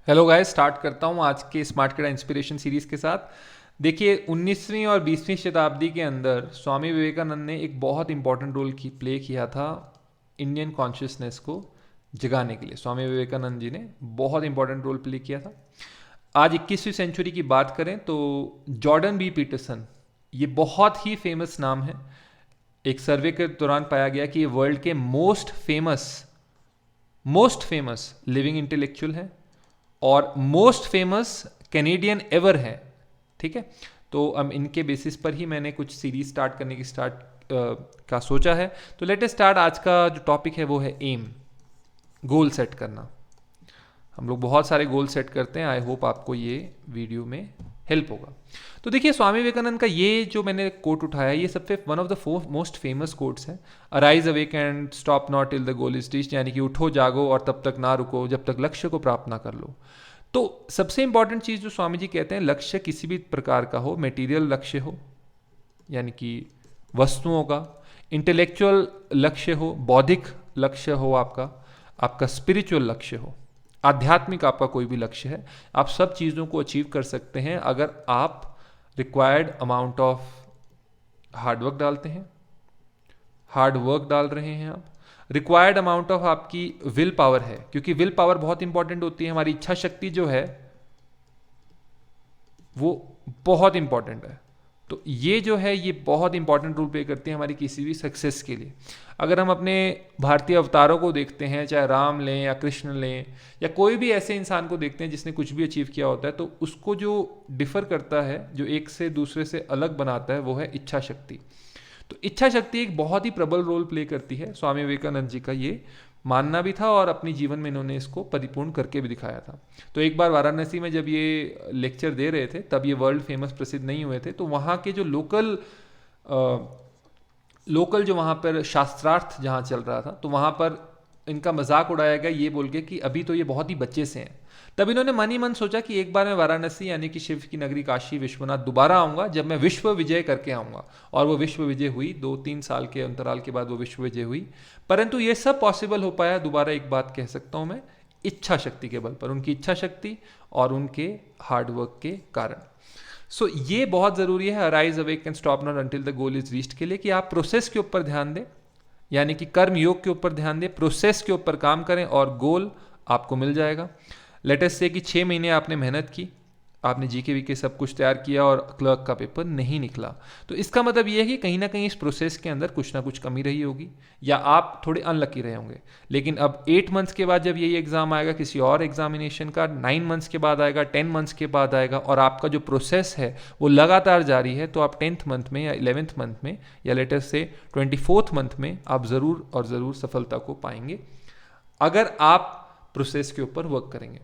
Hello guys, start करता हूँ आज के स्मार्ट किड इंस्पिरेशन सीरीज़ के साथ। देखिए, 19वीं और 20वीं शताब्दी के अंदर स्वामी विवेकानंद ने एक बहुत इंपॉर्टेंट रोल प्ले किया था इंडियन कॉन्शियसनेस को जगाने के लिए। स्वामी विवेकानंद जी ने बहुत इंपॉर्टेंट रोल प्ले किया था। आज 21वीं सेंचुरी की बात करें तो जॉर्डन बी पीटरसन, ये बहुत ही फेमस नाम है। एक सर्वे के दौरान पाया गया कि ये वर्ल्ड के मोस्ट फेमस लिविंग इंटेलेक्चुअल हैं और मोस्ट फेमस कैनेडियन एवर है। ठीक है, तो अब इनके बेसिस पर ही मैंने कुछ सीरीज स्टार्ट करने की का सोचा है। तो लेट अस स्टार्ट। आज का जो टॉपिक है वो है एम, गोल सेट करना। हम लोग बहुत सारे गोल सेट करते हैं। आई होप आपको ये वीडियो में हेल्प होगा। तो देखिए, स्वामी विवेकानंद का ये जो मैंने कोट उठाया, ये सबसे one of the most famous quotes है। Arise awake and stop not till the goal is reached, यानी कि उठो जागो और तब तक ना रुको जब तक लक्ष्य को प्राप्त ना कर लो। तो सबसे इंपॉर्टेंट चीज़ जो स्वामी जी कहते हैं, लक्ष्य किसी भी प्रकार का हो, मटेरियल लक्ष्य हो यानी कि वस्तुओं का, इंटेलेक्चुअल लक्ष्य हो, बौद्धिक लक्ष्य हो, आपका स्पिरिचुअल लक्ष्य हो, आध्यात्मिक आपका कोई भी लक्ष्य है, आप सब चीज़ों को अचीव कर सकते हैं अगर आप रिक्वायर्ड अमाउंट ऑफ हार्डवर्क डालते हैं, हार्ड वर्क डाल रहे हैं आप, रिक्वायर्ड अमाउंट ऑफ आपकी विल पावर है, क्योंकि विल पावर बहुत इंपॉर्टेंट होती है। हमारी इच्छा शक्ति जो है वो बहुत इंपॉर्टेंट है। तो ये जो है ये बहुत इंपॉर्टेंट रोल प्ले करती है हमारी किसी भी सक्सेस के लिए। अगर हम अपने भारतीय अवतारों को देखते हैं, चाहे राम लें या कृष्ण लें या कोई भी ऐसे इंसान को देखते हैं जिसने कुछ भी अचीव किया होता है, तो उसको जो डिफर करता है, जो एक से दूसरे से अलग बनाता है, वो है इच्छा शक्ति। तो इच्छा शक्ति एक बहुत ही प्रबल रोल प्ले करती है। स्वामी विवेकानंद जी का ये मानना भी था और अपनी जीवन में इन्होंने इसको परिपूर्ण करके भी दिखाया था। तो एक बार वाराणसी में जब ये लेक्चर दे रहे थे, तब ये वर्ल्ड फेमस प्रसिद्ध नहीं हुए थे, तो वहाँ के जो लोकल जो वहाँ पर शास्त्रार्थ जहाँ चल रहा था, तो वहाँ पर इनका मजाक उड़ाया गया ये बोल के कि अभी तो ये बहुत ही बच्चे से हैं। तब इन्होंने मन ही मन सोचा कि एक बार मैं वाराणसी यानी कि शिव की नगरी काशी विश्वनाथ दोबारा आऊँगा, जब मैं विश्व विजय करके आऊँगा। और वो विश्व विजय हुई, 2-3 साल के अंतराल के बाद वो विश्व विजय हुई। परंतु ये सब पॉसिबल हो पाया, दोबारा एक बात कह सकता हूँ मैं, इच्छा शक्ति के बल पर, उनकी इच्छा शक्ति और उनके हार्डवर्क के कारण। सो ये बहुत ज़रूरी है arise awake and stop not until the goal is reached के लिए, कि आप प्रोसेस के ऊपर ध्यान दें, यानी कि कर्म योग के ऊपर ध्यान दें, प्रोसेस के ऊपर काम करें और गोल आपको मिल जाएगा। लेटेस्ट से कि 6 महीने आपने मेहनत की, आपने जीके वीके सब कुछ तैयार किया और क्लर्क का पेपर नहीं निकला, तो इसका मतलब ये है कि कहीं ना कहीं इस प्रोसेस के अंदर कुछ ना कुछ कमी रही होगी या आप थोड़े अनलकी रहे होंगे। लेकिन अब 8 मंथ्स के बाद जब यही एग्जाम आएगा किसी और एग्जामिनेशन का, 9 मंथ्स के बाद आएगा, 10 मंथ्स के बाद आएगा, और आपका जो प्रोसेस है वो लगातार जारी है, तो आप 10th मंथ में या 11th मंथ में या लेटेस्ट से 24th मंथ में आप ज़रूर और ज़रूर सफलता को पाएंगे, अगर आप प्रोसेस के ऊपर वर्क करेंगे।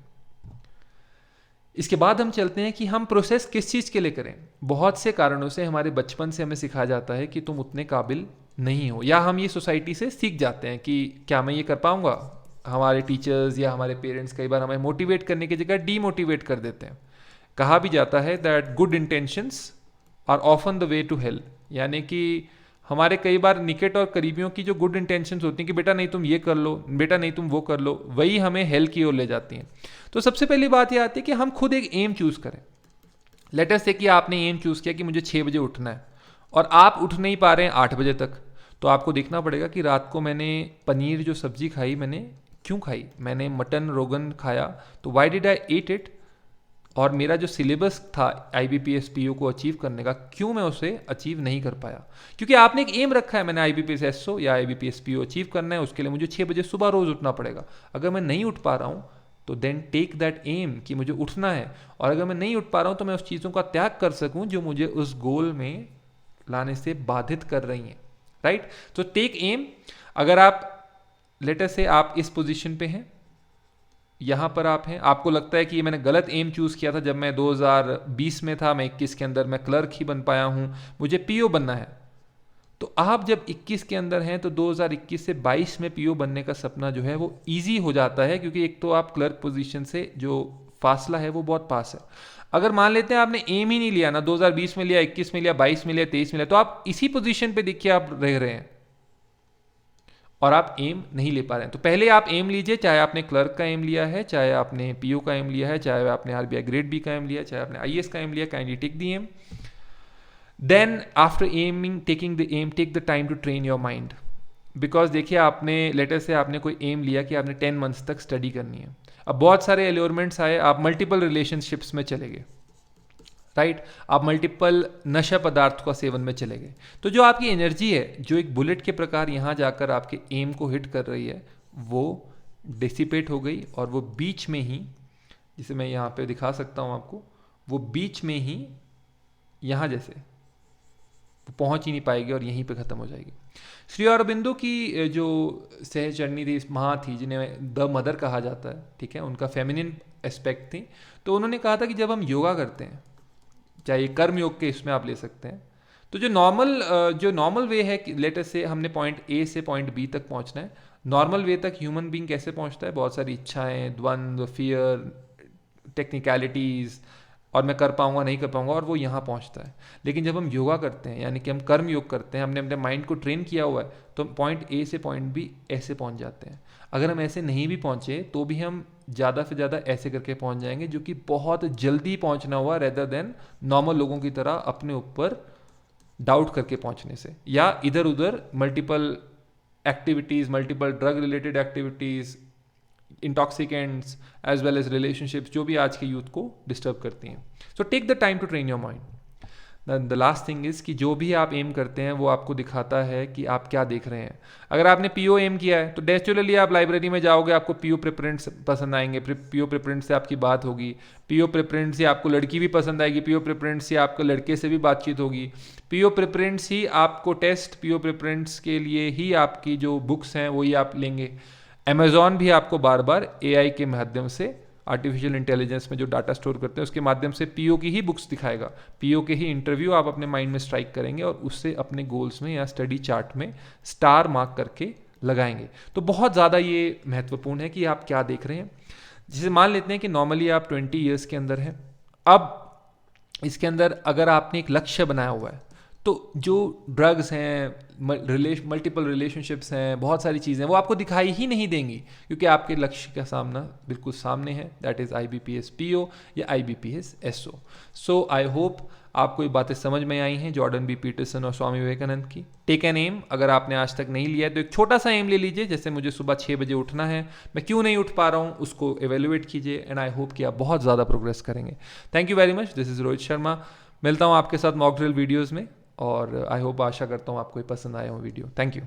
इसके बाद हम चलते हैं कि हम प्रोसेस किस चीज़ के लिए करें। बहुत से कारणों से हमारे बचपन से हमें सिखाया जाता है कि तुम उतने काबिल नहीं हो, या हम ये सोसाइटी से सीख जाते हैं कि क्या मैं ये कर पाऊंगा। हमारे टीचर्स या हमारे पेरेंट्स कई बार हमें मोटिवेट करने की जगह डीमोटिवेट कर देते हैं। कहा भी जाता है that good intentions are often the way to hell, यानी कि हमारे कई बार निकट और करीबियों की जो गुड इंटेंशंस होती हैं कि बेटा नहीं तुम ये कर लो, बेटा नहीं तुम वो कर लो, वही हमें हेल की ओर ले जाती हैं। तो सबसे पहली बात यह आती है कि हम खुद एक एम चूज़ करें। लेटर से कि आपने एम चूज़ किया कि मुझे 6 बजे उठना है और आप उठ नहीं पा रहे हैं 8 बजे तक, तो आपको देखना पड़ेगा कि रात को मैंने पनीर जो सब्जी खाई, मैंने क्यों खाई, मैंने मटन रोगन खाया, तो why did I eat it, और मेरा जो सिलेबस था IBPS PO को अचीव करने का, क्यों मैं उसे अचीव नहीं कर पाया। क्योंकि आपने एक एम रखा है, मैंने IBPS SO या IBPS PO अचीव करना है, उसके लिए मुझे 6 बजे सुबह रोज़ उठना पड़ेगा। अगर मैं नहीं उठ पा रहा हूँ तो देन टेक दैट एम कि मुझे उठना है, और अगर मैं नहीं उठ पा रहा हूँ तो मैं उस चीज़ों का त्याग कर सकूँ जो मुझे उस गोल में लाने से बाधित कर रही हैं। राइट, तो टेक एम। अगर आप लेटर से आप इस पोजीशन पे हैं, यहाँ पर आप हैं, आपको लगता है कि ये मैंने गलत एम चूज़ किया था, जब मैं 2020 में था, मैं 21 के अंदर मैं क्लर्क ही बन पाया हूँ, मुझे PO बनना है। तो आप जब 21 के अंदर हैं तो 2021 से 22 में PO बनने का सपना जो है वो ईजी हो जाता है, क्योंकि एक तो आप क्लर्क पोजीशन से जो फासला है वो बहुत पास है। अगर मान लेते हैं आपने एम ही नहीं लिया ना, 2020 में लिया, 21 में लिया, 22 में लिया, 23 में लिया, तो आप इसी पोजीशन पे देखिए आप रह रहे हैं, और आप एम नहीं ले पा रहे हैं। तो पहले आप एम लीजिए, चाहे आपने क्लर्क का एम लिया है, चाहे आपने पीओ का एम लिया है, चाहे आपने आरबीआई ग्रेड बी का एम लिया है, चाहे आपने आईएएस का एम लिया, kindly take the aim. Then after aiming taking the aim, take the time to train your mind. Because देखिए, आपने लेटर से आपने कोई एम लिया कि आपने 10 मंथ्स तक स्टडी करनी है। अब बहुत सारे एल्योरमेंट्स आए, आप मल्टीपल रिलेशनशिप्स में चले गए, राइट, आप मल्टीपल नशा पदार्थ का सेवन में चले गए, तो जो आपकी एनर्जी है, जो एक बुलेट के प्रकार यहाँ जाकर आपके एम को हिट कर रही है, वो डिसिपेट हो गई, और वो बीच में ही, जिसे मैं यहाँ पे दिखा सकता हूँ आपको, वो बीच में ही यहाँ जैसे वो पहुँच ही नहीं पाएगी और यहीं पे ख़त्म हो जाएगी। श्री अरबिंदो की जो सहचरणी थी, माँ थी, जिन्हें द मदर कहा जाता है, ठीक है, उनका फेमिनिन एस्पेक्ट थी, तो उन्होंने कहा था कि जब हम योगा करते हैं, चाहे कर्म योग के इसमें आप ले सकते हैं, तो जो नॉर्मल वे है कि लेटर से हमने पॉइंट ए से पॉइंट बी तक पहुंचना है, नॉर्मल वे तक ह्यूमन बीइंग कैसे पहुंचता है, बहुत सारी इच्छाएं, द्वंद्व, फियर, टेक्निकलिटीज़, और मैं कर पाऊंगा नहीं कर पाऊंगा, और वो यहाँ पहुँचता है। लेकिन जब हम योगा करते हैं, यानी कि हम कर्म योग करते हैं, हमने अपने माइंड को ट्रेन किया हुआ है, तो पॉइंट ए से पॉइंट बी ऐसे पहुँच जाते हैं। अगर हम ऐसे नहीं भी पहुँचे तो भी हम ज़्यादा से ज़्यादा ऐसे करके पहुँच जाएंगे, जो कि बहुत जल्दी पहुँचना हुआ, रेदर देन नॉर्मल लोगों की तरह अपने ऊपर डाउट करके पहुँचने से, या इधर उधर multiple activities, multiple drug related activities, intoxicants as well as relationships, जो भी आज के यूथ को डिस्टर्ब करती हैं। So take the time to train your mind. The last thing is कि जो भी आप एम करते हैं वो आपको दिखाता है कि आप क्या देख रहे हैं। अगर आपने पीओ एम किया है तो नेचुरली आप लाइब्रेरी में जाओगे, आपको पीओ प्रिप्रिंट्स पसंद आएंगे, पीओ प्रिप्रिंट से आपकी बात होगी, पीओ प्रिप्रिंट से आपको लड़की भी पसंद आएगी, पीओ प्रिप्रिंट से आपको लड़के से भी बातचीत होगी, पीओ प्रिप्रिंट्स ही आपको टेस्ट, पीओ प्रिप्रिंट्स के लिए ही आपकी जो बुक्स हैं वही आप लेंगे। अमेजॉन भी आपको बार बार एआई के माध्यम से, आर्टिफिशियल इंटेलिजेंस में जो डाटा स्टोर करते हैं उसके माध्यम से पीओ की ही बुक्स दिखाएगा, पीओ के ही इंटरव्यू आप अपने माइंड में स्ट्राइक करेंगे और उससे अपने गोल्स में या स्टडी चार्ट में स्टार मार्क करके लगाएंगे। तो बहुत ज़्यादा ये महत्वपूर्ण है कि आप क्या देख रहे हैं। जिसे मान लेते हैं कि नॉर्मली आप 20 ईयर्स के अंदर हैं, अब इसके अंदर अगर आपने एक लक्ष्य बनाया हुआ है, तो जो ड्रग्स हैं, मल्टीपल रिलेशनशिप्स हैं, बहुत सारी चीज़ें वो आपको दिखाई ही नहीं देंगी, क्योंकि आपके लक्ष्य का सामना बिल्कुल सामने है, दैट इज़ IBPS PO या IBPS SO। So I hope आपको ये बातें समझ में आई हैं जॉर्डन बी पीटरसन और स्वामी विवेकानंद की। टेक एन एम, अगर आपने आज तक नहीं लिया है तो एक छोटा सा एम ले लीजिए, जैसे मुझे सुबह 6 बजे उठना है, मैं क्यों नहीं उठ पा रहा हूँ, उसको एवेल्युएट कीजिए, एंड आई होप कि आप बहुत ज़्यादा प्रोग्रेस करेंगे। Thank you very much, this is Rohit Sharma. मिलता हूँ आपके साथ मॉक ड्रिल वीडियोज़ में, और आई होप, आशा करता हूँ आपको ये पसंद आया हो वीडियो। Thank you.